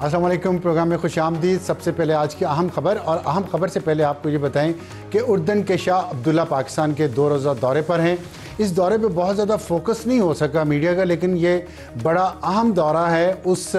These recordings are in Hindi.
अस्सलाम वालेकुम। प्रोग्राम में खुशामदीद। सबसे पहले आज की अहम खबर, और अहम खबर से पहले आपको ये बताएं कि उर्दन के शाह अब्दुल्ला पाकिस्तान के 2 रोज़ा दौरे पर हैं। इस दौरे पे बहुत ज़्यादा फोकस नहीं हो सका मीडिया का, लेकिन ये बड़ा अहम दौरा है उस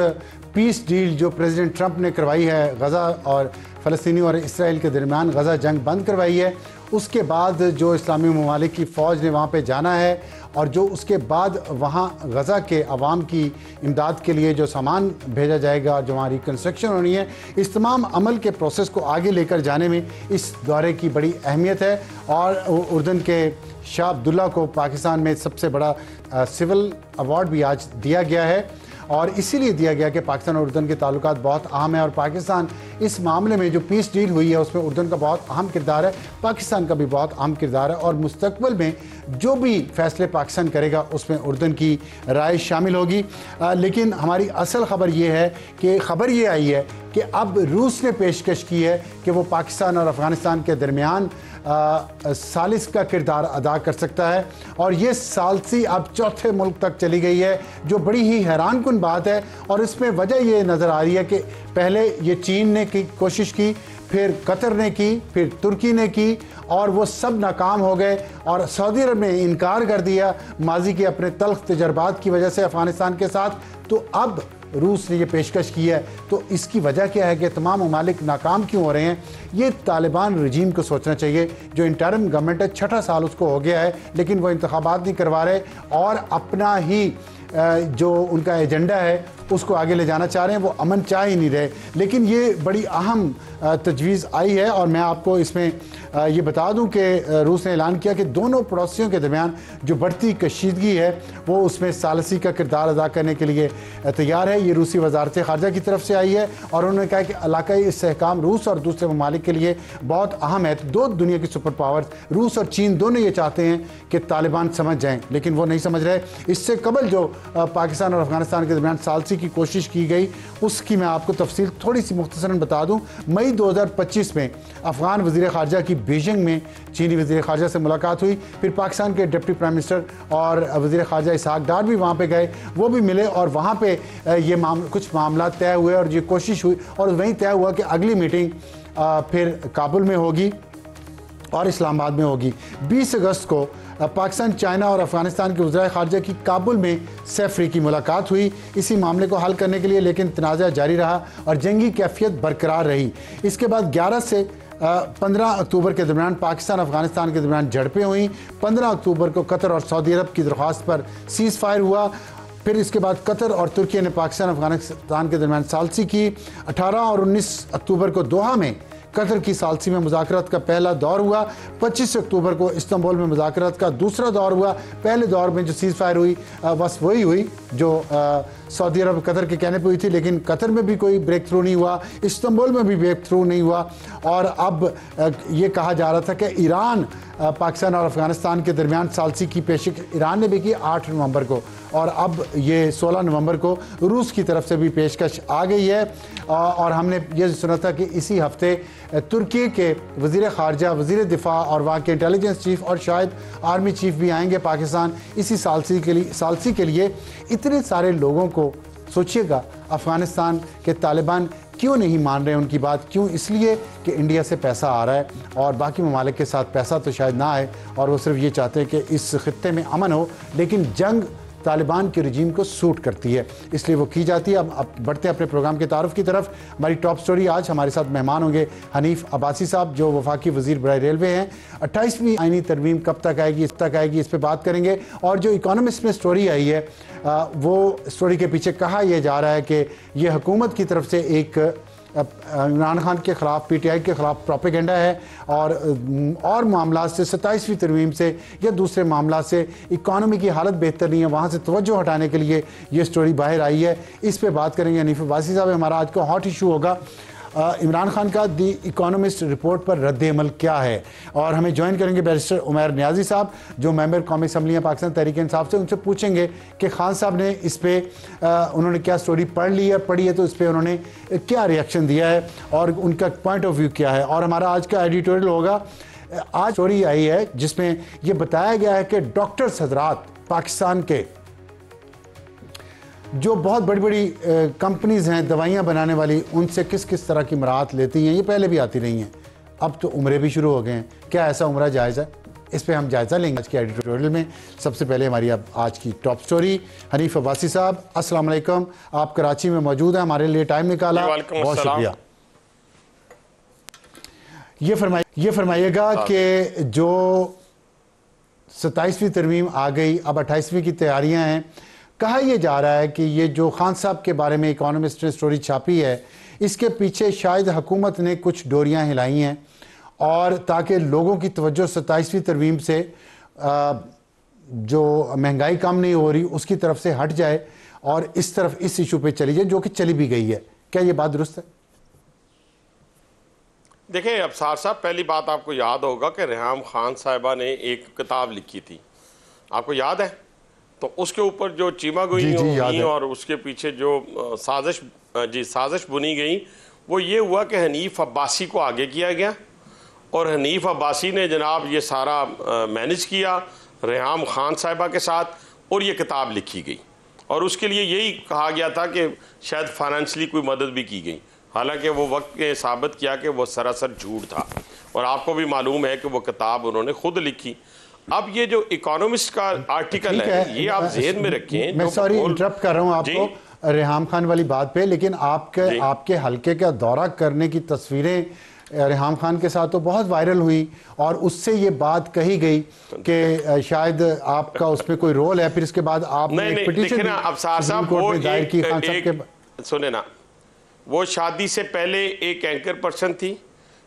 पीस डील जो प्रेसिडेंट ट्रंप ने करवाई है गज़ा और फ़लस्तीनी और इसराइल के दरमियान गज़ा जंग बंद करवाई है। उसके बाद जो इस्लामी ममालिक की फ़ौज ने वहाँ पे जाना है और जो उसके बाद वहाँ गज़ा के अवाम की इमदाद के लिए जो सामान भेजा जाएगा, जो वहाँ रिकन्स्ट्रक्शन होनी है, इस तमाम अमल के प्रोसेस को आगे लेकर जाने में इस दौरे की बड़ी अहमियत है। और उर्दन के शाह अब्दुल्ला को पाकिस्तान में सबसे बड़ा सिविल अवार्ड भी आज दिया गया है, और इसीलिए दिया गया कि पाकिस्तान और उर्दन के ताल्लुकात बहुत अहम है। और पाकिस्तान इस मामले में जो पीस डील हुई है उसमें उर्दन का बहुत अहम किरदार है, पाकिस्तान का भी बहुत अहम किरदार है, और मुस्तकबिल में जो भी फैसले पाकिस्तान करेगा उसमें उर्दन की राय शामिल होगी। लेकिन हमारी असल खबर ये है कि खबर ये आई है कि अब रूस ने पेशकश की है कि वो पाकिस्तान और अफ़गानिस्तान के दरमियान सालिस का किरदार अदा कर सकता है, और ये सालसी अब चौथे मुल्क तक चली गई है, जो बड़ी ही हैरान कुन बात है। और इसमें वजह ये नज़र आ रही है कि पहले ये चीन ने की कोशिश की, फिर कतर ने की, फिर तुर्की ने की, और वो सब नाकाम हो गए, और सऊदी अरब ने इनकार कर दिया माजी के अपने तल्ख तजर्बात की वजह से अफ़गानिस्तान के साथ। तो अब रूस ने ये पेशकश की है। तो इसकी वजह क्या है कि तमाम ममालिक नाकाम क्यों हो रहे हैं? ये तालिबान रजीम को सोचना चाहिए। जो इंटरिम गवर्नमेंट है, 6ठा साल उसको हो गया है, लेकिन वो इंतखाबात नहीं करवा रहे और अपना ही जो उनका एजेंडा है उसको आगे ले जाना चाह रहे हैं। वो अमन चाह ही नहीं रहे। लेकिन ये बड़ी अहम तजवीज़ आई है, और मैं आपको इसमें ये बता दूं कि रूस ने ऐलान किया कि दोनों पड़ोसियों के दरमियान जो बढ़ती कशीदगी है वो उसमें सालसी का किरदार अदा करने के लिए तैयार है। ये रूसी वजारत ख़ारजा की तरफ से आई है, और उन्होंने कहा कि इलाकाई इस्तेहकाम रूस और दूसरे ममालिक के लिए बहुत अहम है। तो दो दुनिया की सुपर पावर्स रूस और चीन दोनों ये चाहते हैं कि तालिबान समझ जाएँ, लेकिन वो नहीं समझ रहे। इससे कबल जो पाकिस्तान और अफ़गानिस्तान के दरमियान सालसी की कोशिश की गई, उसकी मैं आपको तफसील थोड़ी सी मुख्तसरन बता दूं। मई 2025 में अफ़गान वज़ीर ख़ारजा की बीजिंग में चीनी वज़ीर ख़ारजा से मुलाकात हुई। फिर पाकिस्तान के डिप्टी प्राइम मिनिस्टर और वज़ीर ख़ारजा इसहाक डार भी वहाँ पे गए, वो भी मिले, और वहाँ पे ये कुछ मामला तय हुए, और ये कोशिश हुई, और वहीं तय हुआ कि अगली मीटिंग फिर काबुल में होगी और इस्लामाबाद में होगी। 20 अगस्त को पाकिस्तान, चाइना और अफ़गानिस्तान के वज़ीर ख़ारजा की काबुल में सैफरी की मुलाकात हुई इसी मामले को हल करने के लिए, लेकिन तनाज़ा जारी रहा और जंगी कैफियत बरकरार रही। इसके बाद 11 से 15 अक्टूबर के दरमियान पाकिस्तान अफ़गानिस्तान के दरमियान झड़पें हुई। 15 अक्टूबर को कतर और सऊदी अरब की दरख्वास्त पर सीज़ फायर हुआ। फिर इसके बाद कतर और तुर्की ने पाकिस्तान अफ़गानिस्तान के दरमियान सालसी की। 18 और 19 अक्टूबर को दोहा में कतर की सालसी में मुज़ाकरात का पहला दौर हुआ। 25 अक्टूबर को इस्तांबुल में मुज़ाकरात का दूसरा दौर हुआ। पहले दौर में जो सीज़ फायर हुई बस वही हुई जो सऊदी अरब कतर के कहने पर हुई थी, लेकिन कतर में भी कोई ब्रेक थ्रू नहीं हुआ, इस्तांबुल में भी ब्रेक थ्रू नहीं हुआ। और अब ये कहा जा रहा था कि ईरान पाकिस्तान और अफ़गानिस्तान के दरमियान सालसी की पेशकश ईरान ने भी की 8 नवंबर को, और अब ये 16 नवंबर को रूस की तरफ से भी पेशकश आ गई है। और हमने ये सुना था कि इसी हफ्ते तुर्की के वज़ीर ख़ारजा, वज़ीर दिफा और वहाँ के इंटेलिजेंस चीफ़ और शायद आर्मी चीफ़ भी आएंगे पाकिस्तान इसी सालसी के लिए। इतने सारे लोगों को सोचिएगा, अफ़गानिस्तान के तालिबान क्यों नहीं मान रहे उनकी बात? क्यों? इसलिए कि इंडिया से पैसा आ रहा है, और बाकी ममालिक के साथ पैसा तो शायद ना आए, और वो सिर्फ ये चाहते हैं कि इस खित्ते में अमन हो, लेकिन जंग तालिबान के रजीम को सूट करती है, इसलिए वो की जाती है। अब बढ़ते हैं अपने प्रोग्राम के तारुफ की तरफ। हमारी टॉप स्टोरी आज हमारे साथ मेहमान होंगे हनीफ अब्बासी साहब, जो वफाकी वज़ीर बराए रेलवे हैं। 28वीं आईनी तरमीम कब तक आएगी, इस पर बात करेंगे। और जो इकोनॉमिस्ट में स्टोरी आई है, वो स्टोरी के पीछे कहा यह जा रहा है कि ये हुकूमत की तरफ से एक इमरान खान के ख़िलाफ़, पीटीआई के ख़िलाफ़ प्रोपेगेंडा है, और मामला से 27वीं तरमीम से या दूसरे मामला से इकॉनमी की हालत बेहतर नहीं है, वहाँ से तवज्जो हटाने के लिए ये स्टोरी बाहर आई है। इस पे बात करेंगे हनीफ अब्बासी साहब। हमारा आज का हॉट इशू होगा इमरान खान का दी इकोनॉमिस्ट रिपोर्ट पर रद्द-ए-अमल क्या है, और हमें ज्वाइन करेंगे बैरिस्टर उमैर नियाजी साहब, जो मेंबर कौमी असम्बली हैं पाकिस्तान तहरीक इंसाफ से। उनसे पूछेंगे कि खान साहब ने इस पर उन्होंने क्या स्टोरी पढ़ी है तो इस पर उन्होंने क्या रिएक्शन दिया है और उनका पॉइंट ऑफ व्यू क्या है। और हमारा आज का एडिटोरियल होगा। आज स्टोरी आई है जिसमें यह बताया गया है कि डॉक्टर्स हजरात पाकिस्तान के जो बहुत बड़ी बड़ी कंपनीज़ हैं दवाइयाँ बनाने वाली, उनसे किस किस तरह की मराहत लेती हैं, ये पहले भी आती रही हैं, अब तो उम्रें भी शुरू हो गए हैं। क्या ऐसा उम्रा जायज़ है? इस पे हम जायज़ा लेंगे आज के एडिटोरियल में। सबसे पहले हमारी अब आज की टॉप स्टोरी, हनीफ अब्बासी साहब अस्सलाम वालेकुम, आप कराची में मौजूद हैं, हमारे लिए टाइम निकाला, बहुत शुक्रिया। ये फरमाइएगा कि जो 27वीं तरमीम आ गई, अब 28वीं की तैयारियां हैं। कहा यह जा रहा है कि ये जो खान साहब के बारे में इकोनॉमिस्ट ने स्टोरी छापी है, इसके पीछे शायद हुकूमत ने कुछ डोरियां हिलाई हैं, और ताकि लोगों की तवज्जो 27वीं तरमीम से जो महंगाई कम नहीं हो रही उसकी तरफ से हट जाए और इस तरफ इस इशू पे चली जाए, जो कि चली भी गई है। क्या ये बात दुरुस्त है? देखिए अफसार साहब, पहली बात आपको याद होगा कि रेहाम खान साहिबा ने एक किताब लिखी थी, आपको याद है? तो उसके ऊपर जो चीमा गोई हुई और उसके पीछे जो साजिश बुनी गई, वो ये हुआ कि हनीफ अब्बासी को आगे किया गया और हनीफ अब्बासी ने जनाब ये सारा मैनेज किया रेहाम खान साहिबा के साथ, और ये किताब लिखी गई। और उसके लिए यही कहा गया था कि शायद फाइनेंशली कोई मदद भी की गई, हालांकि वो वक्त ने साबित किया कि वो सरासर झूठ था, और आपको भी मालूम है कि वो किताब उन्होंने खुद लिखी। अब ये जो इकोनॉमिस्ट का आर्टिकल है, ये आप ज़हन में रखें। मैं सॉरी इंटरप्ट कर रहा हूँ आपको रेहाम खान वाली बात पे, लेकिन आपके हल्के का दौरा करने की तस्वीरें रेहाम खान के साथ तो बहुत वायरल हुई, और उससे ये बात कही गई कि शायद आपका उसमें कोई रोल है। फिर इसके बाद आपने एक पिटीशन दायर की खान साहब के। सुने ना, वो शादी से पहले एक एंकर पर्सन थी,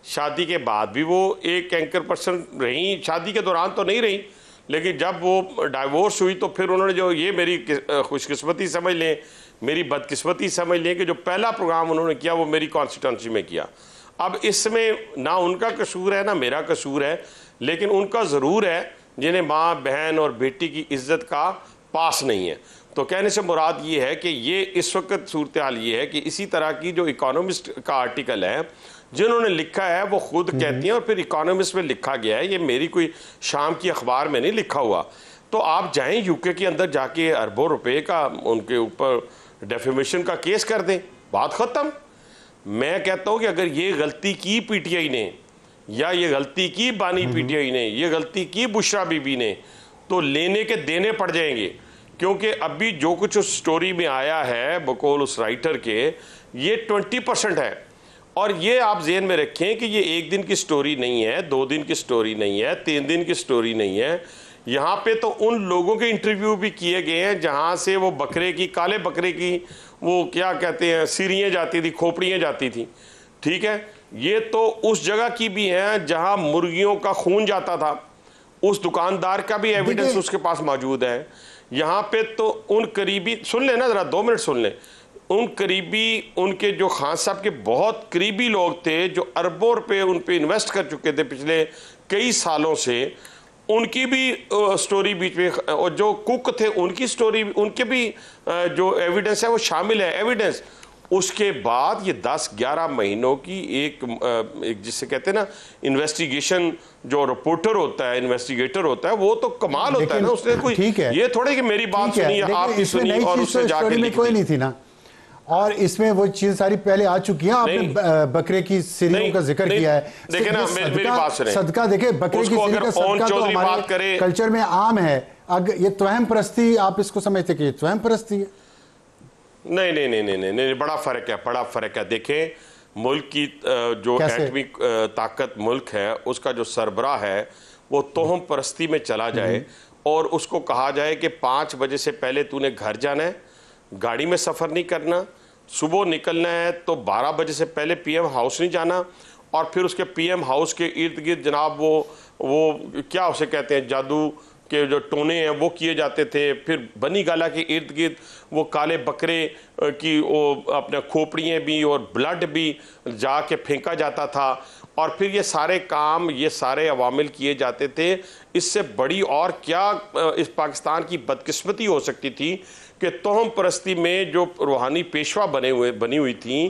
शादी के बाद भी वो एक एंकर पर्सन रही, शादी के दौरान तो नहीं रही, लेकिन जब वो डाइवोर्स हुई तो फिर उन्होंने जो, ये मेरी खुशकिस्मती समझ लें, मेरी बदकिस्मती समझ लें कि जो पहला प्रोग्राम उन्होंने किया वो मेरी कॉन्स्टिट्यूंसी में किया। अब इसमें ना उनका कसूर है ना मेरा कसूर है, लेकिन उनका ज़रूर है जिन्हें माँ बहन और बेटी की इज्जत का पास नहीं है। तो कहने से मुराद ये है कि ये इस वक्त सूरत हाल ये है कि इसी तरह की जो इकोनॉमिस्ट का आर्टिकल है जिन्होंने लिखा है वो खुद कहती हैं, और फिर इकोनॉमिस्ट में लिखा गया है, ये मेरी कोई शाम की अखबार में नहीं लिखा हुआ। तो आप जाएं यूके के अंदर जाके अरबों रुपए का उनके ऊपर डेफेमेशन का केस कर दें, बात ख़त्म। मैं कहता हूं कि अगर ये गलती की पीटीआई ने, या ये गलती की बानी पीटीआई ने, ये गलती की बुशरा बीबी ने, तो लेने के देने पड़ जाएंगे। क्योंकि अभी जो कुछ उस स्टोरी में आया है बकौल उस राइटर के, ये 20% है। और ये आप जेहन में रखें कि ये एक दिन की स्टोरी नहीं है, 2 दिन की स्टोरी नहीं है, 3 दिन की स्टोरी नहीं है। यहाँ पे तो उन लोगों के इंटरव्यू भी किए गए हैं जहाँ से वो बकरे की, काले बकरे की, वो क्या कहते हैं, सिरियाँ जाती थी, खोपड़ियाँ जाती थी, ठीक है। ये तो उस जगह की भी हैं जहाँ मुर्गियों का खून जाता था, उस दुकानदार का भी एविडेंस उसके पास मौजूद है। यहाँ पे तो उन करीबी, सुन लें ना ज़रा 2 मिनट सुन लें, उन करीबी, उनके जो खान साहब के बहुत करीबी लोग थे जो अरबों रुपए उन पे इन्वेस्ट कर चुके थे पिछले कई सालों से, उनकी भी स्टोरी बीच में, और जो कुक थे उनकी स्टोरी, उनके भी जो एविडेंस है वो शामिल है एविडेंस। उसके बाद ये 10-11 महीनों की एक जिसे कहते हैं ना इन्वेस्टिगेशन, जो रिपोर्टर होता है, इन्वेस्टिगेटर होता है, वो तो कमाल होता है ना। उसने कोई ये थोड़ी कि मेरी बात सुनी आपकी सुनी और उससे जाके लिख दी, कोई नहीं थी ना। और इसमें वो चीज सारी पहले आ चुकी है। आपने बकरे की सिरियों का जिक्र किया है, देखे ना मेरी बात सुने, सदका देखे, बकरे की सिरी का सदका तो हमारे कल्चर में आम है। अगर ये तवहम परस्ती आप इसको समझते कि ये तवहम परस्ती है? नहीं नहीं नहीं नहीं नहीं, बड़ा फर्क है, बड़ा फर्क है। देखें, मुल्क की जो एटमी ताकत मुल्क है, उसका जो सरबराह है वो तोहम परस्ती में चला जाए और उसको कहा जाए कि 5 बजे से पहले तूने घर जाना है, गाड़ी में सफ़र नहीं करना, सुबह निकलना है तो 12 बजे से पहले पीएम हाउस नहीं जाना, और फिर उसके पीएम हाउस के इर्द गिर्द जनाब वो क्या उसे कहते हैं, जादू के जो टोने हैं वो किए जाते थे। फिर बनी गाला के इर्द गिर्द वो काले बकरे की वो अपने खोपड़ियाँ भी और ब्लड भी जाके फेंका जाता था, और फिर ये सारे काम, ये सारे अवामिल किए जाते थे। इससे बड़ी और क्या इस पाकिस्तान की बदकिस्मती हो सकती थी कि तोहम परस्ती में जो रूहानी पेशवा बनी हुई थी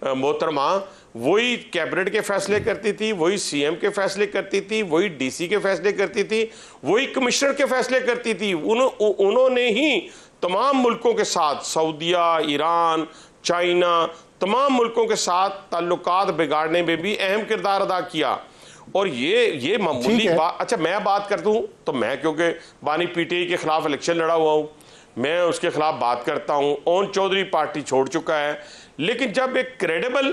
मोहतरमा, वही कैबिनेट के फैसले करती थी, वही सीएम के फैसले करती थी, वही डीसी के फैसले करती थी, वही कमिश्नर के फैसले करती थी। उन्होंने ही तमाम मुल्कों के साथ, सऊदिया, ईरान, चाइना, तमाम मुल्कों के साथ ताल्लुकात बिगाड़ने में भी अहम किरदार अदा किया। और ये मामूली बात, अच्छा मैं बात कर दूं तो मैं, क्योंकि बानी पीटीआई के खिलाफ इलेक्शन लड़ा हुआ हूं, मैं उसके खिलाफ बात करता हूं। ओन चौधरी पार्टी छोड़ चुका है, लेकिन जब एक क्रेडिबल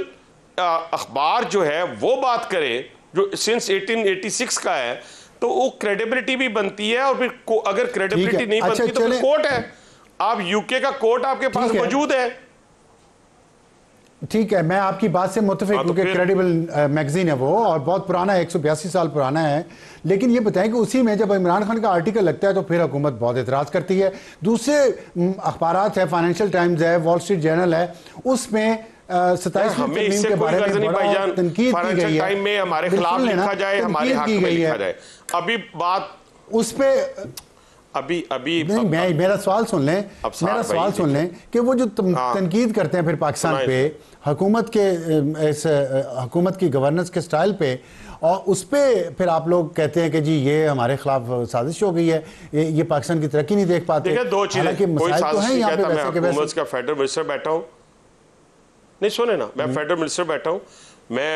अखबार जो है वो बात करे जो सिंस 1886 का है, तो वो क्रेडिबिलिटी भी बनती है। और फिर अगर क्रेडिबिलिटी नहीं बनती तो फिर कोर्ट है। आप यूके का कोर्ट आपके पास मौजूद है। ठीक है, मैं आपकी बात से मुत्तफिक हूं कि क्रेडिबल मैगजीन है वो, और बहुत पुराना है, 182 साल पुराना है। लेकिन ये बताएं कि उसी में जब इमरान खान का आर्टिकल लगता है तो फिर हुकूमत बहुत एतराज़ करती है। दूसरे अखबारात है, फाइनेंशियल टाइम्स है, वॉल स्ट्रीट जर्नल है, उसमें 27वीं के बारे में बड़ा तनकीद की गई है, टाइम में हमारे खिलाफ लिखा जाए, हमारे हक में लिखा जाए। अभी बात उस पे अभी नहीं, मेरा सवाल सुन लें कि वो जो तनकीद करते हैं फिर पाकिस्तान पे हुकूमत की गवर्नेंस के स्टाइल पे, और उस पे फिर आप लोग कहते हैं कि जी ये हमारे खिलाफ साजिश हो गई है, ये पाकिस्तान की तरक्की नहीं देख पाते। दो चीजें, कोई साजिश नहीं कहता, मैं हुकूमत का फेडरल मिनिस्टर बैठा हूं, नहीं सुने ना, मैं फेडरल मिनिस्टर बैठा हूं, मैं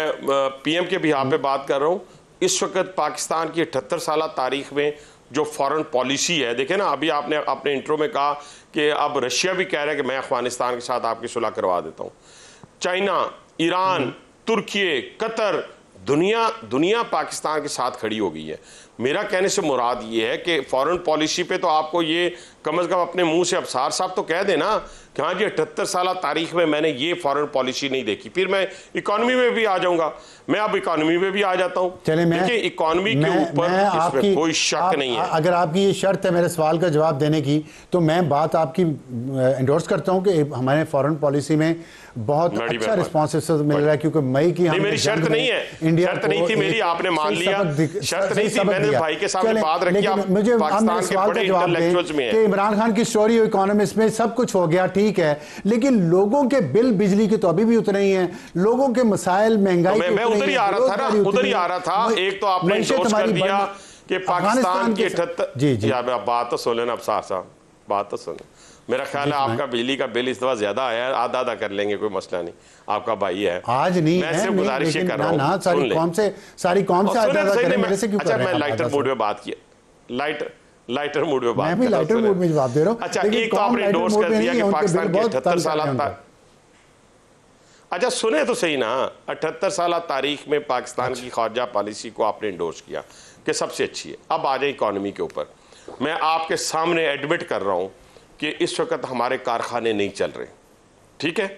पीएम के बिहाफ पे बात कर रहा हूं। इस वक्त पाकिस्तान की 78 साल तारीख में जो फॉरेन पॉलिसी है, देखे ना, अभी आपने अपने इंट्रो में कहा कि अब रशिया भी कह रहा है कि मैं अफगानिस्तान के साथ आपकी सुलह करवा देता हूं। चाइना, ईरान, तुर्की, कतर, दुनिया पाकिस्तान के साथ खड़ी हो गई है। मेरा कहने से मुराद ये है कि फॉरेन पॉलिसी पे तो आपको ये कम से कम अपने मुंह से अफसार साहब तो कह देना कि हाँ जी 78 साल तारीख में मैंने ये फॉरेन पॉलिसी नहीं देखी। फिर मैं इकोनॉमी में भी आ जाऊंगा, मैं अब इकोनॉमी में भी आ जाता हूँ। देखिए इकोनॉमी के ऊपर इसमें कोई शक नहीं है। अगर आपकी ये शर्त है मेरे सवाल का जवाब देने की, तो मैं बात आपकी एंडोर्स करता हूँ कि हमारे फॉरेन पॉलिसी में बहुत अच्छा रिस्पॉन्स मिल रहा है, क्योंकि मई की मेरी शर्त नहीं है, शर्त नहीं थी मेरी, आपने मान लिया, शर्त नहीं थी, मैंने भाई के सामने बात रखी। मुझे सवाल का जवाब दें कि इमरान खान की स्टोरी इकोनॉमिस्ट में सब कुछ हो गया, ठीक है, लेकिन लोगों के बिल बिजली के तो अभी भी उतने ही हैं, लोगं के मसाइल, महंगाई, मैं उधर ही आ रहा था ना, उधर ही आ रहा था। एक तो आपने एंडोर्स कर दिया कि पाकिस्तान की 78, जी आप बात तो सुन लेना, अब साहब बात तो सुन। मेरा ख्याल है आपका बिजली का बिल इस दफा ज्यादा आया है, आधा आधा कर लेंगे, कोई मसला नहीं, आपका भाई है। आज नहीं मैं सिर्फ गुजारिश कर रहा हूं, सारी कौम से अच्छा, मैं लाइटर मूड में बात किया, लाइटर मूड में बात, मैं भी लाइटर मूड में जवाब दे रहा हूं। अच्छा, एक तो आपने एंडोर्स कर दिया कि पाकिस्तान के 78 साल, अच्छा सुने तो सही ना, 78 साल तारीख में पाकिस्तान की खारजा पॉलिसी को आपने एंडोर्स किया कि सबसे अच्छी है। अब आ जाए इकोनॉमी के ऊपर, मैं आपके सामने एडमिट कर रहा हूं कि इस वक्त हमारे कारखाने नहीं चल रहे, ठीक है,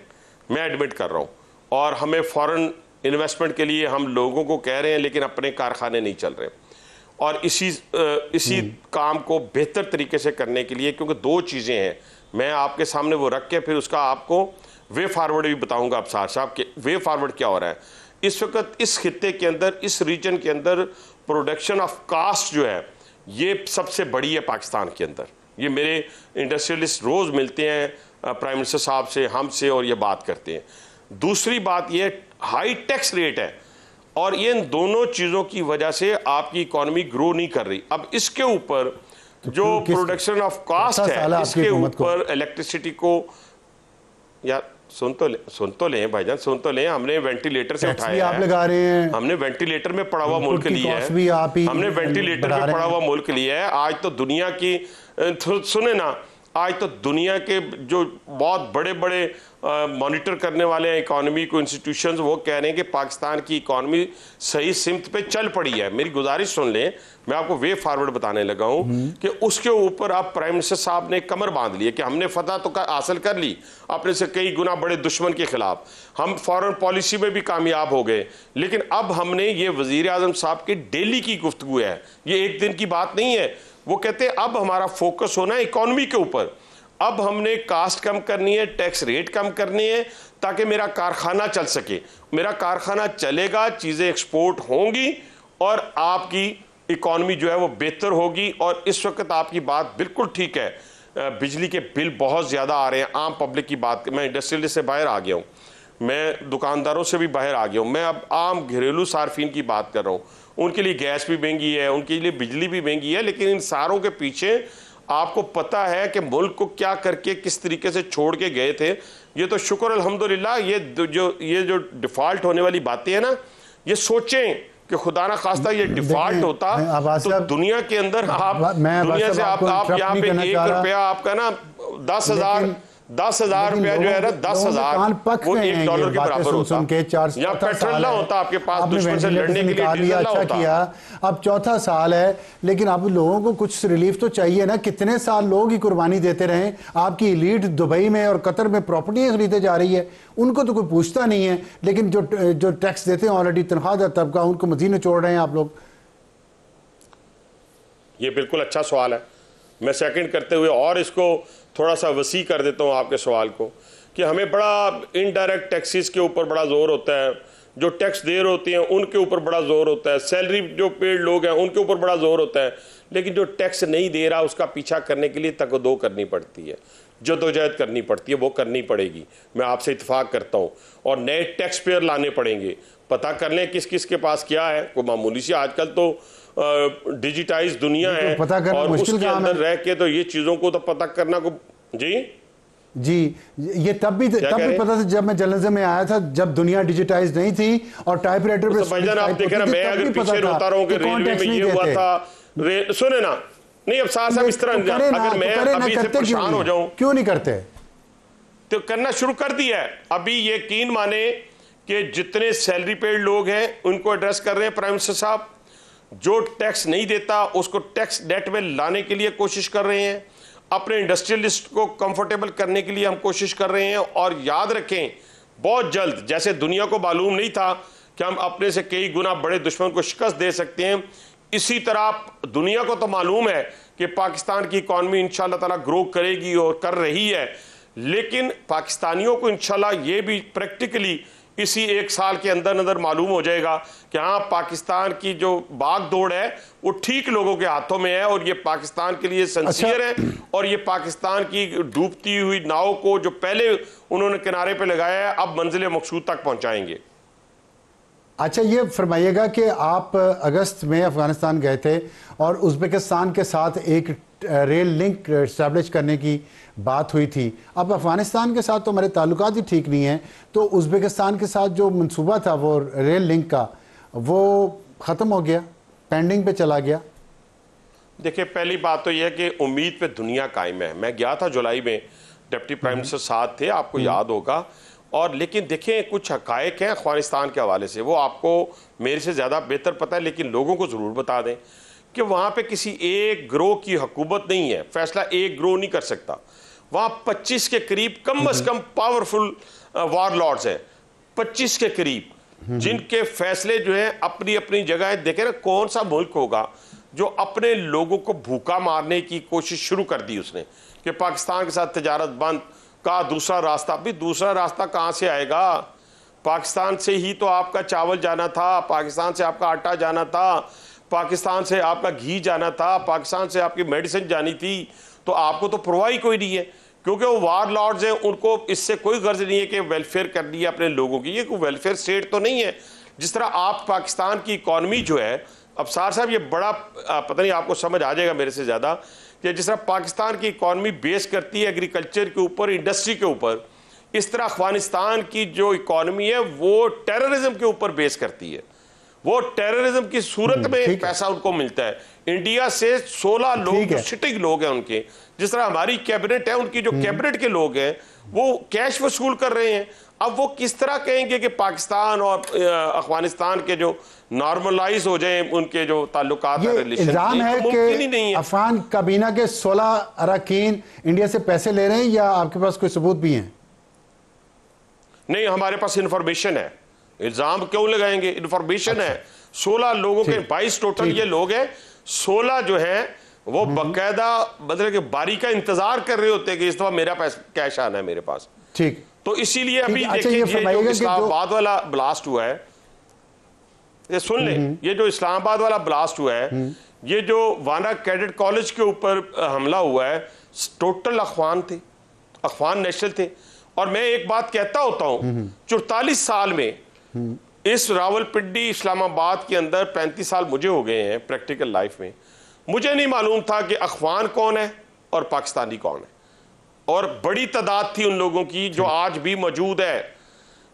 मैं एडमिट कर रहा हूं, और हमें फॉरेन इन्वेस्टमेंट के लिए हम लोगों को कह रहे हैं, लेकिन अपने कारखाने नहीं चल रहे। और इसी काम को बेहतर तरीके से करने के लिए, क्योंकि दो चीज़ें हैं, मैं आपके सामने वो रख के फिर उसका आपको वे फॉरवर्ड भी बताऊंगा अफसार साहब के वे फॉरवर्ड क्या हो रहा है। इस वक्त इस खित्ते के अंदर, इस रीजन के अंदर प्रोडक्शन ऑफ कास्ट जो है ये सबसे बड़ी है पाकिस्तान के अंदर। ये मेरे इंडस्ट्रियलिस्ट रोज़ मिलते हैं प्राइम मिनिस्टर साहब से, हमसे, और ये बात करते हैं। दूसरी बात ये हाई टैक्स रेट है, और ये इन दोनों चीज़ों की वजह से आपकी इकोनॉमी ग्रो नहीं कर रही। अब इसके ऊपर जो प्रोडक्शन ऑफ कास्ट है, इसके ऊपर इलेक्ट्रिसिटी को, यार सुन तो लें भाईजान, सुन तो लें, हमने वेंटिलेटर से उठाया है, लगा रहे हैं, हमने वेंटिलेटर में पड़ा हुआ मुल्क लिया है, हमने वेंटिलेटर में पड़ा हुआ मुल्क लिया है। आज तो दुनिया की, सुने ना, आज तो दुनिया के जो बहुत बड़े बड़े मॉनिटर करने वाले हैं इकोनॉमी को इंस्टीट्यूशंस, वो कह रहे हैं कि पाकिस्तान की इकोनॉमी सही सिमत पे चल पड़ी है। मेरी गुजारिश सुन लें, मैं आपको वे फॉरवर्ड बताने लगा हूं कि उसके ऊपर आप प्राइम मिनिस्टर साहब ने कमर बांध ली है कि हमने फतह तो हासिल कर ली अपने से कई गुना बड़े दुश्मन के खिलाफ, हम फॉरेन पॉलिसी में भी कामयाब हो गए, लेकिन अब हमने ये वजीर आजम साहब की डेली की गुफ्तगू है, ये एक दिन की बात नहीं है। वो कहते हैं अब हमारा फोकस होना है इकोनॉमी के ऊपर, अब हमने कास्ट कम करनी है, टैक्स रेट कम करनी है, ताकि मेरा कारखाना चल सके। मेरा कारखाना चलेगा, चीज़ें एक्सपोर्ट होंगी और आपकी इकोनॉमी जो है वो बेहतर होगी। और इस वक्त आपकी बात बिल्कुल ठीक है, बिजली के बिल बहुत ज़्यादा आ रहे हैं। आम पब्लिक की बात, मैं इंडस्ट्रियलिस्ट से बाहर आ गया हूँ, मैं दुकानदारों से भी बाहर आ गया हूँ, मैं अब आम घरेलू सार्फिन की बात कर रहा हूँ। उनके लिए गैस भी महंगी है, उनके लिए बिजली भी महंगी है, लेकिन इन सारों के पीछे आपको पता है कि मुल्क को क्या करके किस तरीके से छोड़ के गए थे। ये तो शुक्र अल्हम्दुलिल्लाह, ये जो डिफॉल्ट होने वाली बातें हैं ना, ये सोचें कि खुदा ना खास्ता ये डिफॉल्ट होता तो दुनिया के अंदर दुनिया से आप यहाँ पे 1 रुपया आपका ना 10,000 रुपया जो है ना 10,000 वो $1 के बराबर होता, या पेट्रोल ना होता आपके पास दुश्मन से लड़ने के लिए, अच्छा किया। अब चौथा साल है, लेकिन अब लोगों को कुछ रिलीफ तो चाहिए ना। कितने साल लोग ही कुर्बानी देते रहे। आपकी एलीट दुबई में और कतर में प्रॉपर्टी खरीदे जा रही है, उनको तो कोई पूछता नहीं है, लेकिन जो टैक्स देते हैं ऑलरेडी तनख्वाहदार तबका, उनको मजीद निचोड़ रहे हैं आप लोग। ये बिल्कुल अच्छा सवाल है। मैं सेकंड करते हुए और इसको थोड़ा सा वसी कर देता हूँ आपके सवाल को, कि हमें बड़ा इनडायरेक्ट टैक्सेस के ऊपर बड़ा जोर होता है, जो टैक्स दे रहे होते हैं उनके ऊपर बड़ा जोर होता है, सैलरी जो पेड लोग हैं उनके ऊपर बड़ा जोर होता है, लेकिन जो टैक्स नहीं दे रहा उसका पीछा करने के लिए तकदो करनी पड़ती है, जदोजहद करनी पड़ती है, वो करनी पड़ेगी। मैं आपसे इत्तेफाक करता हूँ। और नए टैक्स पेयर लाने पड़ेंगे, पता कर लें किस किस के पास क्या है। कोई मामूली सी आजकल तो डिजिटाइज दुनिया है, पता करना और मुश्किल उसके अंदर रह के तो ये चीज़ों को तो पता करना को जी ये तब भी पता था जब मैं जर्नलिज्म में आया था, जब दुनिया डिजिटाइज नहीं थी और टाइपराइटर पे भाईजान आप देख रहे हैं, मैं अगर पीछे रोता रहूं कि रेलवे में ये हुआ था, सुने ना, नहीं अब साथ साथ इस तरह अगर मैं अभी से परेशान हो जाऊं, क्यों नहीं करते? तो करना शुरू कर दिया है। अभी यकीन माने कि जितने सैलरी पेड लोग हैं उनको एड्रेस कर रहे हैं प्राइम मिनिस्टर साहब। जो टैक्स नहीं देता उसको टैक्स डेट में लाने के लिए कोशिश कर रहे हैं। अपने इंडस्ट्रियलिस्ट को कंफर्टेबल करने के लिए हम कोशिश कर रहे हैं। और याद रखें, बहुत जल्द, जैसे दुनिया को मालूम नहीं था कि हम अपने से कई गुना बड़े दुश्मन को शिकस्त दे सकते हैं, इसी तरह दुनिया को तो मालूम है कि पाकिस्तान की इकॉनमी इंशाल्लाह ताला ग्रो करेगी और कर रही है। लेकिन पाकिस्तानियों को इंशाल्लाह ये भी प्रैक्टिकली इसी 1 साल के अंदर अंदर मालूम हो जाएगा कि हाँ, पाकिस्तान की जो भाग दौड़ है वो ठीक लोगों के हाथों में है, और ये पाकिस्तान के लिए सिंसियर है, और ये पाकिस्तान की डूबती हुई नाव को जो पहले उन्होंने किनारे पे लगाया है अब मंजिल मकसूद तक पहुंचाएंगे। अच्छा, ये फरमाइएगा कि आप अगस्त में अफगानिस्तान गए थे और उज़्बेकिस्तान के साथ एक रेल लिंक इस्टेब्लिश करने की बात हुई थी। अब अफगानिस्तान के साथ तो हमारे ताल्लुकात ही ठीक नहीं हैं, तो उज़्बेकिस्तान के साथ जो मंसूबा था वो रेल लिंक का, वो ख़त्म हो गया, पेंडिंग पे चला गया। देखिए, पहली बात तो यह है कि उम्मीद पे दुनिया कायम है। मैं गया था जुलाई में, डिप्टी प्राइम मिनिस्टर साथ थे, आपको याद होगा। और लेकिन देखें, कुछ हकायक हैं अफगानिस्तान के हवाले से, वो आपको मेरे से ज़्यादा बेहतर पता है, लेकिन लोगों को ज़रूर बता दें कि वहाँ पे किसी एक ग्रोह की हुकूमत नहीं है। फैसला एक ग्रोह नहीं कर सकता। वहाँ 25 के करीब कम अज़ कम पावरफुल वार लॉर्ड्स हैं, 25 के करीब, जिनके फैसले जो है अपनी अपनी जगह है। देखें ना, कौन सा मुल्क होगा जो अपने लोगों को भूखा मारने की कोशिश शुरू कर दी उसने कि पाकिस्तान के साथ तजारत बंद का दूसरा रास्ता। भी दूसरा रास्ता कहाँ से आएगा? पाकिस्तान से ही तो आपका चावल जाना था, पाकिस्तान से आपका आटा जाना था, पाकिस्तान से आपका घी जाना था, पाकिस्तान से आपकी मेडिसिन जानी थी। तो आपको तो परवाह ही कोई नहीं है, क्योंकि वो वार लॉर्ड्स हैं, उनको इससे कोई गर्ज नहीं है कि वेलफेयर करनी है अपने लोगों की। ये कोई वेलफेयर स्टेट तो नहीं है। जिस तरह आप पाकिस्तान की इकॉनमी जो है, अब सार साहब ये बड़ा पता नहीं आपको समझ आ जाएगा मेरे से ज़्यादा, कि जिस तरह पाकिस्तान की इकॉनमी बेस करती है एग्रीकल्चर के ऊपर, इंडस्ट्री के ऊपर, इस तरह अफगानिस्तान की जो इकॉनमी है वो टेररिज्म के ऊपर बेस करती है। वो टेररिज्म की सूरत में पैसा उनको मिलता है। इंडिया से 16 लोग जो सिटिंग लोग हैं उनके, जिस तरह हमारी कैबिनेट है, उनकी जो कैबिनेट के लोग हैं वो कैश वसूल कर रहे हैं। अब वो किस तरह कहेंगे कि पाकिस्तान और अफगानिस्तान के जो नॉर्मलाइज हो जाए उनके जो ताल्लुकात है, इल्जाम है कि अफगान काबीना के 16 अरकान इंडिया से पैसे ले रहे हैं, या आपके पास कोई सबूत भी हैं? नहीं, हमारे पास इंफॉर्मेशन है। इल्जाम क्यों लगाएंगे? इंफॉर्मेशन है। 16 लोगों के 22 टोटल ये लोग हैं, 16 जो है वो बकायदा मतलब कि बारी का इंतजार कर रहे होते हैं कि इस दफा मेरा कैश आना है मेरे पास। ठीक, तो इसीलिए अभी देखिए, ये जो इस्लामाबाद वाला ब्लास्ट हुआ है, ये सुन ले, ये जो इस्लामाबाद वाला ब्लास्ट हुआ है, ये जो वाना कैडेट कॉलेज के ऊपर हमला हुआ है, टोटल अफगान थे, अफगान नेशनल थे। और मैं एक बात कहता होता हूं, 44 साल में इस रावलपिंडी इस्लामाबाद के अंदर 35 साल मुझे हो गए हैं प्रैक्टिकल लाइफ में, मुझे नहीं मालूम था कि अफगान कौन है, और पाकिस्तानी कौन है। और बड़ी तादाद थी उन लोगों की जो आज भी मौजूद है।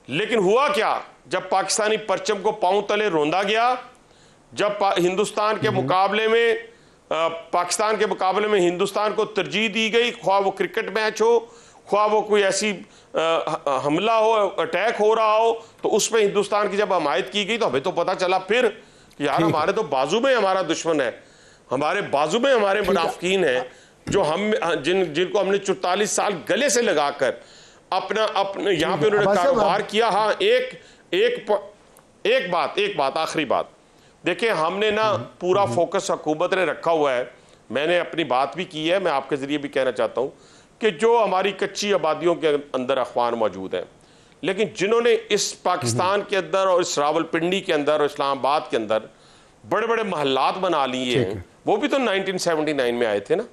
लेकिन हुआ क्या, जब पाकिस्तानी परचम को पांव तले रौंदा गया, जब हिंदुस्तान के मुकाबले में पाकिस्तान के मुकाबले में हिंदुस्तान को तरजीह दी गई, ख्वाह वो क्रिकेट मैच हो, ख्वाह वो कोई ऐसी हमला हो, अटैक हो रहा हो, तो उस पर हिंदुस्तान की जब हमायत की गई तो हमें तो पता चला फिर कि यार हमारे तो बाजू में हमारा दुश्मन है, हमारे बाजू में हमारे मुनाफिकीन है, जो हम जिनको हमने 44 साल गले से लगाकर अपने यहाँ पे उन्होंने कारोबार किया। हाँ, एक बात आखिरी बात, देखिए हमने ना पूरा फोकस हुकूमत ने रखा हुआ है, मैंने अपनी बात भी की है, मैं आपके जरिए भी कहना चाहता हूँ कि जो हमारी कच्ची आबादियों के अंदर अखबार मौजूद हैं, लेकिन जिन्होंने इस पाकिस्तान के अंदर और इस रावलपिंडी के अंदर और इस्लामाबाद के अंदर बड़े बड़े महल्लात बना लिए हैं, वो भी तो 1979 में आए थे ना,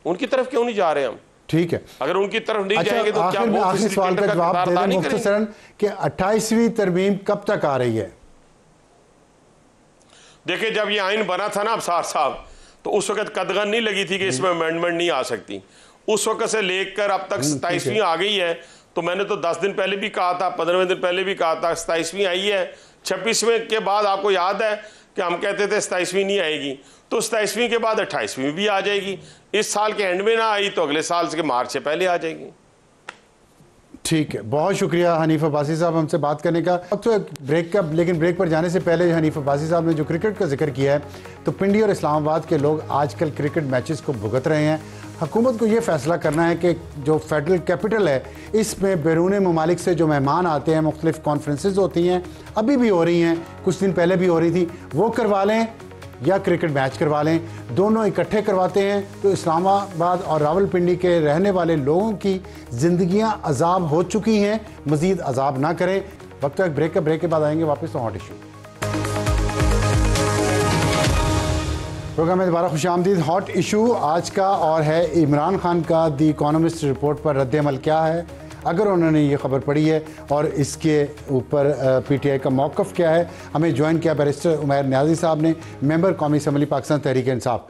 उनकी तरफ क्यों नहीं जा रहे हम? ठीक है, अगर उनकी तरफ नहीं जाएंगे तो क्या वो आखिरी सवाल का जवाब दे दें मुख्तसरन कि 28वीं तरमीम कब तक आ रही है? देखिए, जब ये आइन बना था ना अबसार साहब, तो उस वक्त कदगन नहीं लगी थी कि इसमें अमेंडमेंट नहीं आ सकती। उस वक्त से लेकर अब तक 27वीं आ गई है, तो मैंने तो 10 दिन पहले भी कहा था, 15वें दिन पहले भी कहा था 27वीं आई है। 26वें के बाद आपको याद है कि हम कहते थे 27वीं नहीं आएगी, तो 27वीं के बाद 28वीं भी आ जाएगी। इस साल के एंड में ना आई तो अगले साल के मार्च से पहले आ जाएगी। ठीक है, बहुत शुक्रिया हनीफ अब्बासी साहब हमसे बात करने का। अब तो ब्रेक का, लेकिन ब्रेक पर जाने से पहले हनीफ अब्बासी साहब ने जो क्रिकेट का जिक्र किया है, तो पिंडी और इस्लामाबाद के लोग आजकल क्रिकेट मैचेस को भुगत रहे हैं। हुकूमत को ये फैसला करना है कि जो फेडरल कैपिटल है, इसमें बैरून ममालिक से जो मेहमान आते हैं, मुख्तलिफ कॉन्फ्रेंसेस होती हैं, अभी भी हो रही हैं, कुछ दिन पहले भी हो रही थी, वो करवा लें या क्रिकेट मैच करवा लें, दोनों इकट्ठे करवाते हैं तो इस्लामाबाद और रावलपिंडी के रहने वाले लोगों की ज़िंदगियां अजाब हो चुकी हैं, मज़ीद अजाब ना करें। वक्त एक ब्रेक के बाद आएंगे वापस तो हॉट इशू प्रोग्राम में दोबारा खुशामदीद। हॉट इशू आज का और है इमरान खान का दी इकोनॉमिस्ट रिपोर्ट पर रद्द-ए-अमल क्या है, अगर उन्होंने ये खबर पढ़ी है, और इसके ऊपर पीटीआई का मौक़िफ़ क्या है। हमें ज्वाइन किया बैरिस्टर उमैर न्याज़ी साहब ने, मेंबर कौमी असम्बली पाकिस्तान तहरीक इंसाफ।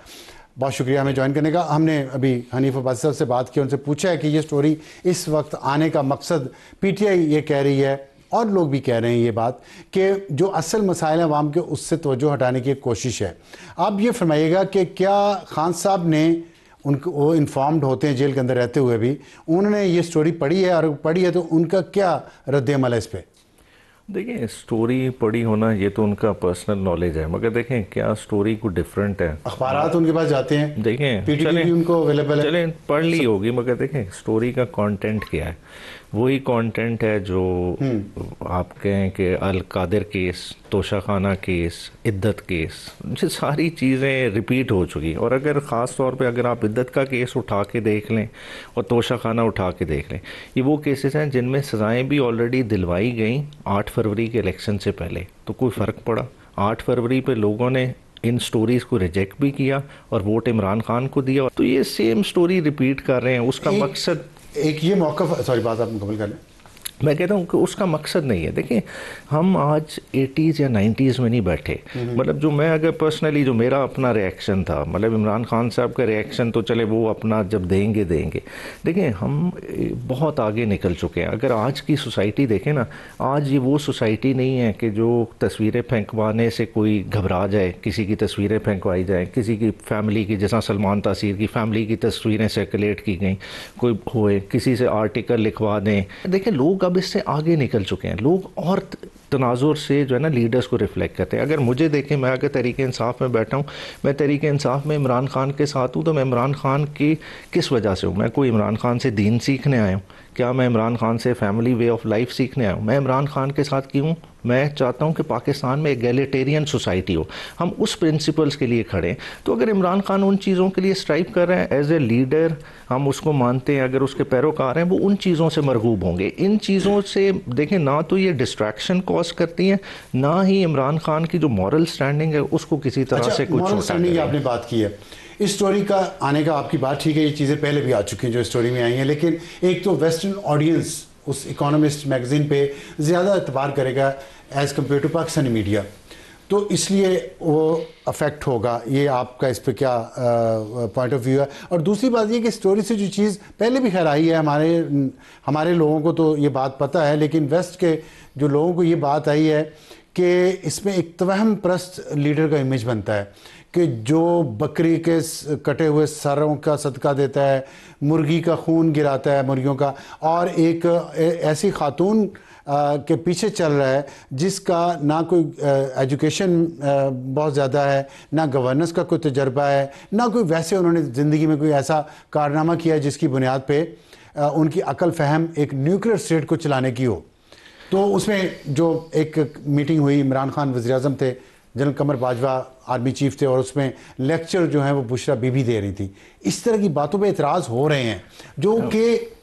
बहुत शुक्रिया हमें ज्वाइन करने का। हमने अभी हनीफ अब्बासी साहब से बात की, उनसे पूछा है कि ये स्टोरी इस वक्त आने का मकसद, पीटीआई ये कह रही है और लोग भी कह रहे हैं ये बात, कि जो असल मसाइल अवाम के उससे तवज्जो हटाने की एक कोशिश है। आप ये फरमाइएगा कि क्या खान साहब ने, उनको वो इन्फॉर्म्ड होते हैं जेल के अंदर रहते हुए भी, उन्होंने ये स्टोरी पढ़ी है, और पढ़ी है तो उनका क्या रद्द-ए-अमल है इस पर? देखिए, स्टोरी पढ़ी होना ये तो उनका पर्सनल नॉलेज है, मगर देखें क्या स्टोरी को डिफरेंट है, अखबारात उनके पास जाते हैं, देखें पीटीवी भी उनको अवेलेबल है, चलें पढ़ ली होगी, मगर देखें स्टोरी का कंटेंट क्या है। वही कंटेंट है जो आप कहें कि अल कादिर केस, तोशा खाना केस, इद्दत केस, ये सारी चीज़ें रिपीट हो चुकी। और अगर ख़ास तौर पे अगर आप इद्दत का केस उठा के देख लें और तोशा खाना उठा के देख लें, ये वो केसेस हैं जिनमें सज़ाएं भी ऑलरेडी दिलवाई गई 8 फरवरी के इलेक्शन से पहले, तो कोई फ़र्क पड़ा? 8 फरवरी पे लोगों ने इन स्टोरीज़ को रिजेक्ट भी किया और वोट इमरान खान को दिया, तो ये सेम स्टोरी रिपीट कर रहे हैं। उसका मकसद एक ये मौक़िफ़, सॉरी बात आप मुकम्मल कर लें। मैं कहता हूँ कि उसका मकसद नहीं है। देखिए, हम आज 80s या 90s में नहीं बैठे, मतलब जो मैं अगर पर्सनली जो मेरा अपना रिएक्शन था, मतलब इमरान खान साहब का रिएक्शन तो चले वो अपना जब देंगे। देखिए, हम बहुत आगे निकल चुके हैं। अगर आज की सोसाइटी देखें ना, आज ये वो सोसाइटी नहीं है कि जो तस्वीरें फेंकवाने से कोई घबरा जाए, किसी की तस्वीरें फेंकवाई जाए, किसी की फैमिली की, जैसा सलमान तासीर की फैमिली की तस्वीरें सर्कुलेट की गई, कोई होए किसी से आर्टिकल लिखवा दें। देखिए, लोग अब इससे आगे निकल चुके हैं, लोग और तनाजुर से जो है ना लीडर्स को रिफ्लेक्ट करते हैं। अगर मुझे देखें, मैं अगर तहरीक इंसाफ में बैठा हूँ, मैं तहरीक इंसाफ में इमरान खान के साथ हूँ, तो मैं इमरान खान की किस वजह से हूँ? मैं कोई इमरान खान से दीन सीखने आया हूँ? क्या मैं इमरान खान से फैमिली वे ऑफ लाइफ सीखने आया हूँ? मैं इमरान खान के साथ क्यों? मैं चाहता हूँ कि पाकिस्तान में एगैलिटेरियन सोसाइटी हो, हम उस प्रिंसिपल्स के लिए खड़े हैं। तो अगर इमरान खान उन चीज़ों के लिए स्ट्राइव कर रहे हैं, एज ए लीडर हम उसको मानते हैं, अगर उसके पैरोकार हैं, वो उन चीज़ों से मरगूब होंगे। इन चीज़ों से देखें, ना तो ये डिस्ट्रैक्शन कॉज करती हैं, ना ही इमरान खान की जो मॉरल स्टैंडिंग है उसको किसी तरह से कुछ मॉरल स्टैंडिंग की आपने बात की है, इस स्टोरी का आने का आपकी बात ठीक है, ये चीज़ें पहले भी आ चुकी हैं जो स्टोरी में आई हैं, लेकिन एक तो वेस्टर्न ऑडियंस उस इकोनॉमिस्ट मैगजीन पे ज़्यादा एतबार करेगा as compare to Pakistani media. तो इसलिए वो अफेक्ट होगा। ये आपका इस पर क्या पॉइंट ऑफ व्यू है? और दूसरी बात ये कि स्टोरी से जो चीज़ पहले भी खैर आई है, हमारे लोगों को तो ये बात पता है, लेकिन वेस्ट के जो लोगों को ये बात आई है कि इसमें एक तवहम परस्त लीडर का इमेज बनता है कि जो बकरी के कटे हुए सरों का सदका देता है, मुर्गी का खून गिराता है मुर्गियों का, और एक ऐसी खातून के पीछे चल रहा है जिसका ना कोई एजुकेशन बहुत ज़्यादा है, ना गवर्नेंस का कोई तजर्बा है, ना कोई वैसे उन्होंने ज़िंदगी में कोई ऐसा कारनामा किया जिसकी बुनियाद पे उनकी अकल फहम एक न्यूक्लियर स्टेट को चलाने की हो। तो उसमें जो एक मीटिंग हुई, इमरान खान वज़ीर-ए-आज़म थे, जनरल कमर बाजवा आर्मी चीफ थे, और उसमें लेक्चर जो है वो बुशरा बीबी दे रही थी। इस तरह की बातों पे इतराज़ हो रहे हैं जो कि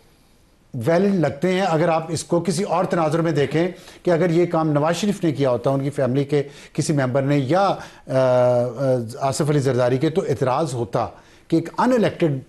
वैलिड लगते हैं अगर आप इसको किसी और तनाजुर में देखें कि अगर ये काम नवाज शरीफ ने किया होता, उनकी फैमिली के किसी मेंबर ने, या आसिफ अली जरदारी के, तो इतराज़ होता कि एक अनइलेक्टेड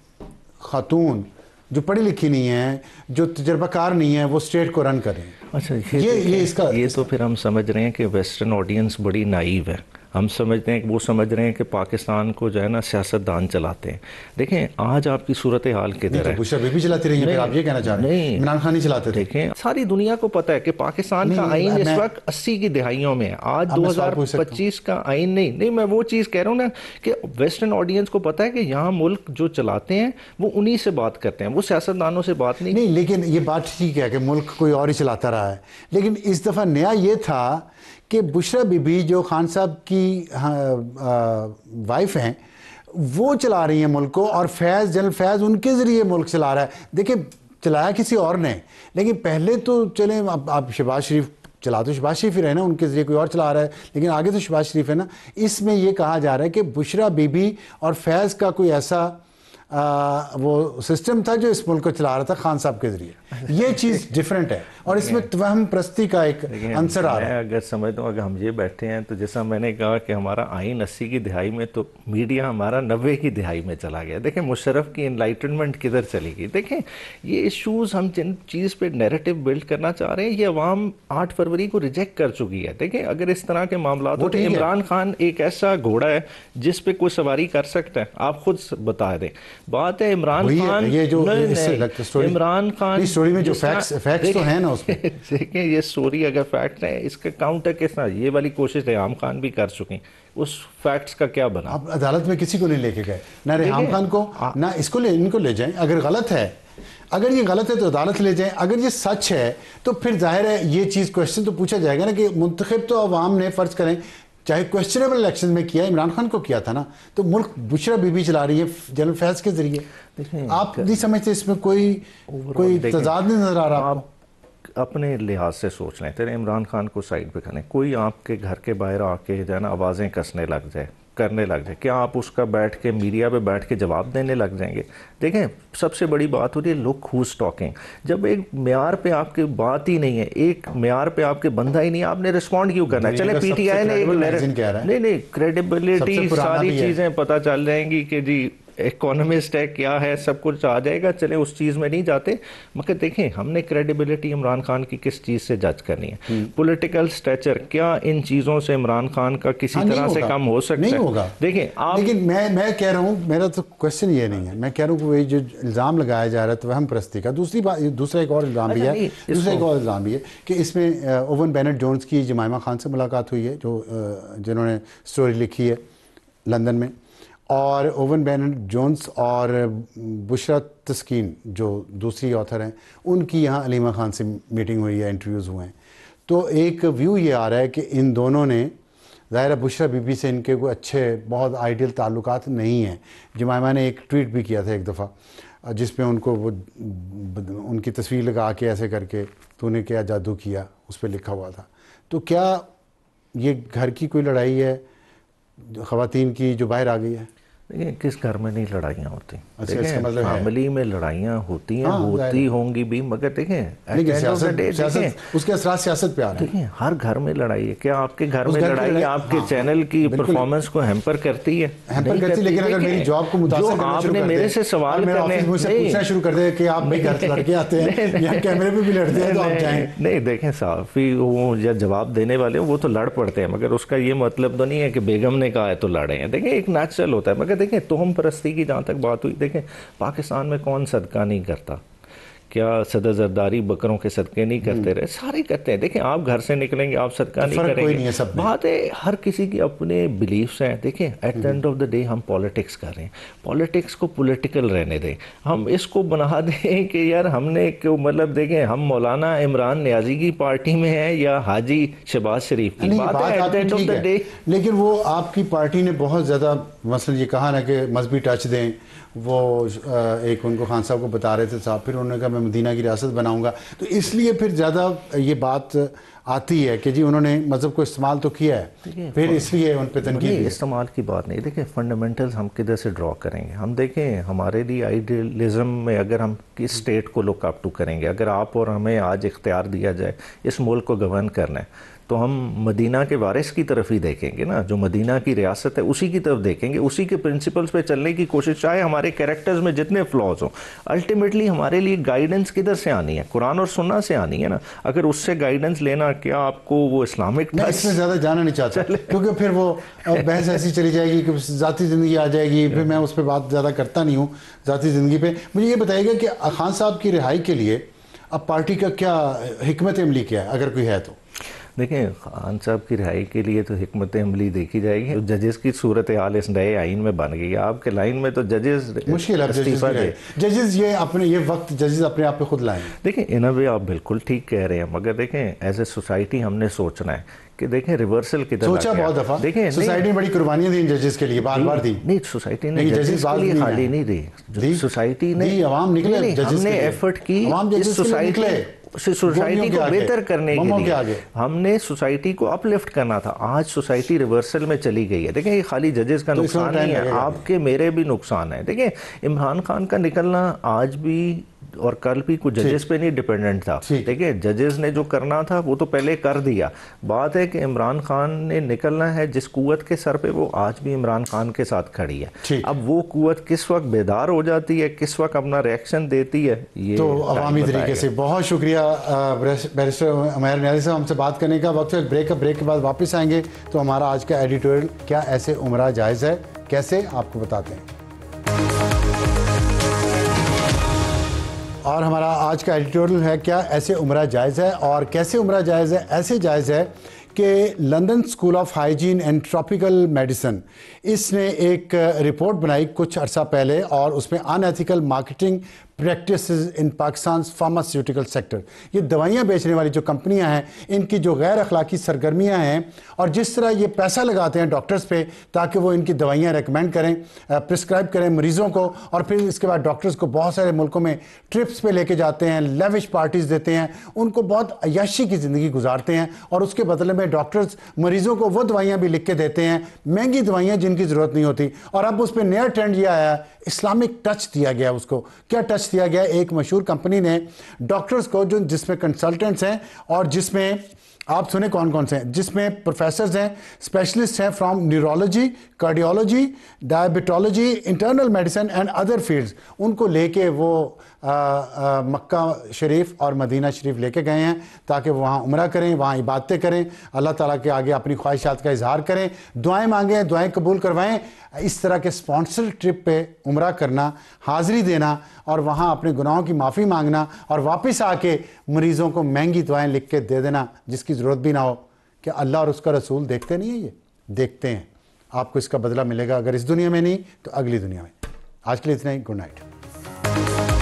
खातून जो पढ़ी लिखी नहीं है, जो तजर्बाकार नहीं है, वो स्टेट को रन करें। अच्छा, ये तो फिर हम समझ रहे हैं कि वेस्टर्न ऑडियंस बड़ी नाइव है। हम समझते हैं कि वो समझ रहे हैं कि पाकिस्तान को जो है ना सियासतदान चलाते हैं। देखें आज आपकी सूरत हाल किधर है। बुशरा बीबी चलाती रही है, फिर आप ये कहना चाह रहे हैं इमरान खान ही चलाते थे? देखें सारी दुनिया को पता है कि पाकिस्तान का आइन इस वक्त 80 की दहाइयों में है। आज 2025 का आइन नहीं, मैं वो चीज़ कह रहा हूँ ना कि वेस्टर्न ऑडियंस को पता है कि यहाँ मुल्क जो चलाते हैं वो उन्हीं से बात करते हैं, वो सियासतदानों से बात नहीं। लेकिन ये बात ठीक है कि मुल्क कोई और ही चलाता रहा है, लेकिन इस दफ़ा नया ये था कि बुशरा बीबी जो खान साहब की वाइफ हैं वो चला रही हैं मुल्क को, और जनरल फैज़ उनके ज़रिए मुल्क चला रहा है। देखिए चलाया किसी और ने, लेकिन पहले तो चले आप शहबाज शरीफ चला, तो शहबाज शरीफ ही रहे ना, उनके ज़रिए कोई और चला रहा है, लेकिन आगे तो शहबाज शरीफ है ना। इसमें यह कहा जा रहा है कि बुशरा बीबी और फैज़ का कोई ऐसा वो सिस्टम था जो इस मुल्क को चला रहा था खान साहब के जरिए। ये चीज़ डिफरेंट है, और इसमें तवहम प्रस्ती का एक अंसर आ रहा है। अगर समझता हूँ, अगर हम ये बैठे हैं तो जैसा मैंने कहा कि हमारा आइन 80 की दिहाई में, तो मीडिया हमारा 90 की दिहाई में चला गया। देखें मुशर्रफ की एनलाइटनमेंट किधर चली गई। देखें ये इशूज़ हम जिन चीज़ पे नैरेटिव बिल्ड करना चाह रहे हैं, ये अवाम 8 फरवरी को रिजेक्ट कर चुकी है। देखें अगर इस तरह के मामला हो तो इमरान खान एक ऐसा घोड़ा है जिस पे कोई सवारी कर सकता है, आप खुद बता दें। बात है इमरान खान, ये जो इमरान खान स्टोरी में जो फैक्ट्स तो हैं ना उसमें। देखें ये स्टोरी अगर फैक्ट है, इसका काउंटर के साथ ये वाली कोशिश रेहाम खान भी कर चुकी, उस फैक्ट्स का क्या बना? आप अदालत में किसी को नहीं लेके गए, ना रेहाम खान को, ना इनको ले जाएं। अगर गलत है, अगर ये गलत है तो अदालत ले जाएं। अगर ये सच है तो फिर जाहिर है ये चीज़ क्वेश्चन तो पूछा जाएगा ना कि मुंतखब तो अवाम ने फ़र्ज करें चाहे क्वेश्चनएबल इलेक्शन में किया, इमरान खान को किया था ना, तो मुल्क बुशरा बीबी चला रही है जनरल फैज़ के जरिए। आप नहीं समझते इसमें कोई तजाद नहीं नजर आ रहा? आप अपने लिहाज से सोच लें, तेरे इमरान खान को साइड पे करने, कोई आपके घर के बाहर आके जो है ना आवाज़ें कसने लग जाए, करने लग जाए, क्या आप उसका बैठ के मीडिया पे बैठ के जवाब देने लग जाएंगे? देखें सबसे बड़ी बात होती है लुक हूज टॉकिंग। जब एक म्यार पे आपकी बात ही नहीं है, एक म्यार पे आपके बंदा ही नहीं है, आपने रिस्पॉन्ड क्यों करना है? चले पीटीआई ने नहीं क्रेडिबिलिटी सारी चीज़ें पता चल जाएंगी कि जी इकोनॉमिस्ट है, क्या है, सब कुछ आ जाएगा। चले उस चीज़ में नहीं जाते, मगर देखें हमने क्रेडिबिलिटी इमरान खान की किस चीज़ से जज करनी है? पॉलिटिकल स्टेचर, क्या इन चीज़ों से इमरान खान का किसी तरह से कम हो सकता है? नहीं होगा। देखें आप, लेकिन मैं कह रहा हूँ, मेरा तो क्वेश्चन ये नहीं है, मैं कह रहा हूँ कि जो इल्ज़ाम लगाया जा रहा है तो वहम परस्ती का, दूसरा एक और इल्ज़ाम भी है कि इसमें ओवन बेनेट जोन्स की जमाइमा खान से मुलाकात हुई है, जिन्होंने स्टोरी लिखी है लंदन में, और ओवन बेनेट जोन्स और बुशरा तस्कीन जो दूसरी ऑथर हैं, उनकी यहाँ अलीमा खान से मीटिंग हुई है, इंटरव्यूज़ हुए हैं। तो एक व्यू ये आ रहा है कि इन दोनों ने, ज़ाहिर बुशरा बीबी से इनके कोई अच्छे बहुत आइडियल ताल्लुकात नहीं हैं। जमाइमा ने एक ट्वीट भी किया था एक दफ़ा जिसमें उनको वो उनकी तस्वीर लगा के ऐसे करके तूने क्या जादू किया उस पर लिखा हुआ था। तो क्या ये घर की कोई लड़ाई है ख़वातीन की जो बाहर आ गई है? देखिए किस घर में नहीं लड़ाइयाँ होती। अच्छा, देखिए मतलब फैमिली में लड़ाइयाँ होती हैं, हाँ, होती होंगी भी, मगर देखिए उसके असरात सियासत पे आ रहे हैं। देखिए हर घर में लड़ाई है। क्या आपके घर में लड़ाई आपके चैनल की परफॉर्मेंस को हैम्पर करती है? हैम्पर करती, लेकिन अगर मेरी जॉब को मुतासिर करना शुरू कर दे, मेरे से सवाल करने मुझसे पूछना शुरू कर दे कि आप भी घर से लड़के आते हैं या कैमरे पे भी लड़ते हैं तो आप जाएं। नहीं देखें, साफ़ी वो या जवाब देने वाले वो तो लड़ पड़ते हैं, मगर उसका ये मतलब तो नहीं है कि बेगम ने कहा है तो लड़े हैं। देखिए एक नेचुरल होता है। मगर देखें तोहम परस्ती की जहाँ तक बात हुई, देखें पाकिस्तान में कौन सदका नहीं करता? क्या सदर जरदारी बकरों के सदके नहीं करते रहे? सारे करते हैं। देखें आप घर से निकलेंगे, आप सदका नहीं करेंगे, बात है हर किसी की अपने बिलीफ्स हैं। देखें at the end of the day हम पॉलिटिक्स कर रहे हैं, पॉलिटिक्स को पॉलिटिकल रहने दें। हम इसको बना दें कि यार हमने क्यों, मतलब देखें हम मौलाना इमरान नियाजी की पार्टी में हैं या हाजी शहबाज शरीफ की, बात है at the end of the day. लेकिन वो आपकी पार्टी ने बहुत ज़्यादा मसलन ये कहा ना कि मजहबी टच दें, वो एक उनको खान साहब को बता रहे थे साहब, फिर उन्होंने कहा मैं मदीना की रियासत बनाऊंगा, तो इसलिए फिर ज़्यादा ये बात आती है कि जी उन्होंने मज़हब को इस्तेमाल तो किया है, फिर इसलिए उन पर तनकीद। इस्तेमाल की बात नहीं, देखिए फंडामेंटल्स हम किधर से ड्रॉ करेंगे? हम देखें हमारे लिए आइडियलिज्म में अगर हम किस स्टेट को लुक अप टू करेंगे, अगर आप और हमें आज इख्तियार दिया जाए इस मुल्क को गवर्न करना है, तो हम मदीना के वारिस की तरफ ही देखेंगे ना, जो मदीना की रियासत है उसी की तरफ देखेंगे, उसी के प्रिंसिपल्स पे चलने की कोशिश, चाहे हमारे कैरेक्टर्स में जितने फ्लॉज हों। अल्टीमेटली हमारे लिए गाइडेंस किधर से आनी है? कुरान और सुन्ना से आनी है ना। अगर उससे गाइडेंस लेना, क्या आपको वो इस्लामिक मैं इसमें ज़्यादा जाना नहीं चाहता क्योंकि फिर वो बहस ऐसी चली जाएगी कि ज़ाती ज़िंदगी आ जाएगी, फिर मैं उस पर बात ज़्यादा करता नहीं हूँ ज़ाती ज़िंदगी पे। मुझे ये बताइएगा कि खान साहब की रिहाई के लिए अब पार्टी का क्या हिकमत अमली क्या है, अगर कोई है तो? देखें खान साहब की रिहाई के लिए तो हिकमत अमली देखी जाएगी। तो जजेस की सूरत हाल इस नए आइन में बन गई है। आपके लाइन में तो जजेस मुश्किल है, जजेस ये वक्त जजेस अपने आप पे खुद लाएं। देखें इन वे आप बिल्कुल ठीक कह रहे हैं, मगर देखें एज ए सोसाइटी हमने सोचना है कि देखें रिवर्सल किधर सोचा बहुत दफा। देखें सोसाइटी ने बड़ी कुर्बानियां दी जजेस के लिए, बार-बार दी। नहीं सोसाइटी ने जजेस के लिए खाली नहीं दी, सोसाइटी ने आवाम निकले, हमने एफर्ट की सोसाइटी को बेहतर करने के लिए, हमने सोसाइटी को अपलिफ्ट करना था। आज सोसाइटी रिवर्सल में चली गई है। देखें ये खाली जजेस का नुकसान नहीं है, आपके मेरे भी नुकसान है। देखें इमरान खान का निकलना आज भी और कल भी कुछ जजेस पे नहीं डिपेंडेंट था। देखिए जजेस ने जो करना था वो तो पहले कर दिया। बात है कि इमरान खान ने निकलना है जिस कुव्वत के सर पे, वो आज भी इमरान खान के साथ खड़ी है। अब वो कुव्वत किस वक्त बेदार हो जाती है, किस वक्त अपना रिएक्शन देती है, ये तो अवामी तरीके से। बहुत शुक्रिया बैरिस्टर उमैर नियाज़ी साहब, हमसे बात करने का वक्त है। ब्रेक के बाद वापस आएंगे तो हमारा आज का एडिटोरियल क्या ऐसे उम्रा जायज़ है, कैसे आपको बताते हैं। और हमारा आज का एडिटोरियल है क्या ऐसे उम्रा जायज़ है, और कैसे उम्रा जायज़ है? ऐसे जायज़ है कि London school of hygiene and tropical medicine इसने एक रिपोर्ट बनाई कुछ अर्सा पहले, और उसमें अनएथिकल मार्केटिंग प्रैक्टिसेस इन पाकिस्तान फार्मास्यूटिकल सेक्टर, ये दवाइयाँ बेचने वाली जो कंपनियां हैं, इनकी जो गैर अखलाकी सरगर्मियां हैं, और जिस तरह ये पैसा लगाते हैं डॉक्टर्स पे ताकि वो इनकी दवाइयाँ रेकमेंड करें, प्रिस्क्राइब करें मरीज़ों को, और फिर इसके बाद डॉक्टर्स को बहुत सारे मुल्कों में ट्रिप्स पे लेके जाते हैं, लेविश पार्टीज़ देते हैं, उनको बहुत अय्याशी की ज़िंदगी गुजारते हैं, और उसके बदले में डॉक्टर्स मरीज़ों को वो दवाइयाँ भी लिख के देते हैं, महंगी दवाइयाँ जिनकी ज़रूरत नहीं होती। और अब उस पर नया ट्रेंड ये आया, इस्लामिक टच दिया गया उसको। क्या टच दिया गया? एक मशहूर कंपनी ने डॉक्टर्स को, जो जिसमें कंसल्टेंट्स हैं और जिसमें आप सुने कौन कौन से हैं, जिसमें प्रोफेसर्स हैं, स्पेशलिस्ट हैं from neurology, cardiology, diabetology, internal medicine and other fields, उनको लेके वो मक्का शरीफ और मदीना शरीफ लेके गए हैं ताकि वो वहाँ उम्रा करें, वहाँ इबादतें करें, अल्लाह ताला के आगे अपनी ख्वाहिशात का इजहार करें, दुआएं मांगें, दुआएं कबूल करवाएं। इस तरह के स्पॉन्सर ट्रिप पे उम्रा करना, हाज़िरी देना और वहाँ अपने गुनाहों की माफ़ी मांगना और वापस आके मरीज़ों को महंगी दवाएं लिख के दे देना जिसकी ज़रूरत भी ना हो। क्या अल्लाह और उसका रसूल देखते नहीं है? ये देखते हैं। आपको इसका बदला मिलेगा, अगर इस दुनिया में नहीं तो अगली दुनिया में। आज के लिए इतना ही। Good night.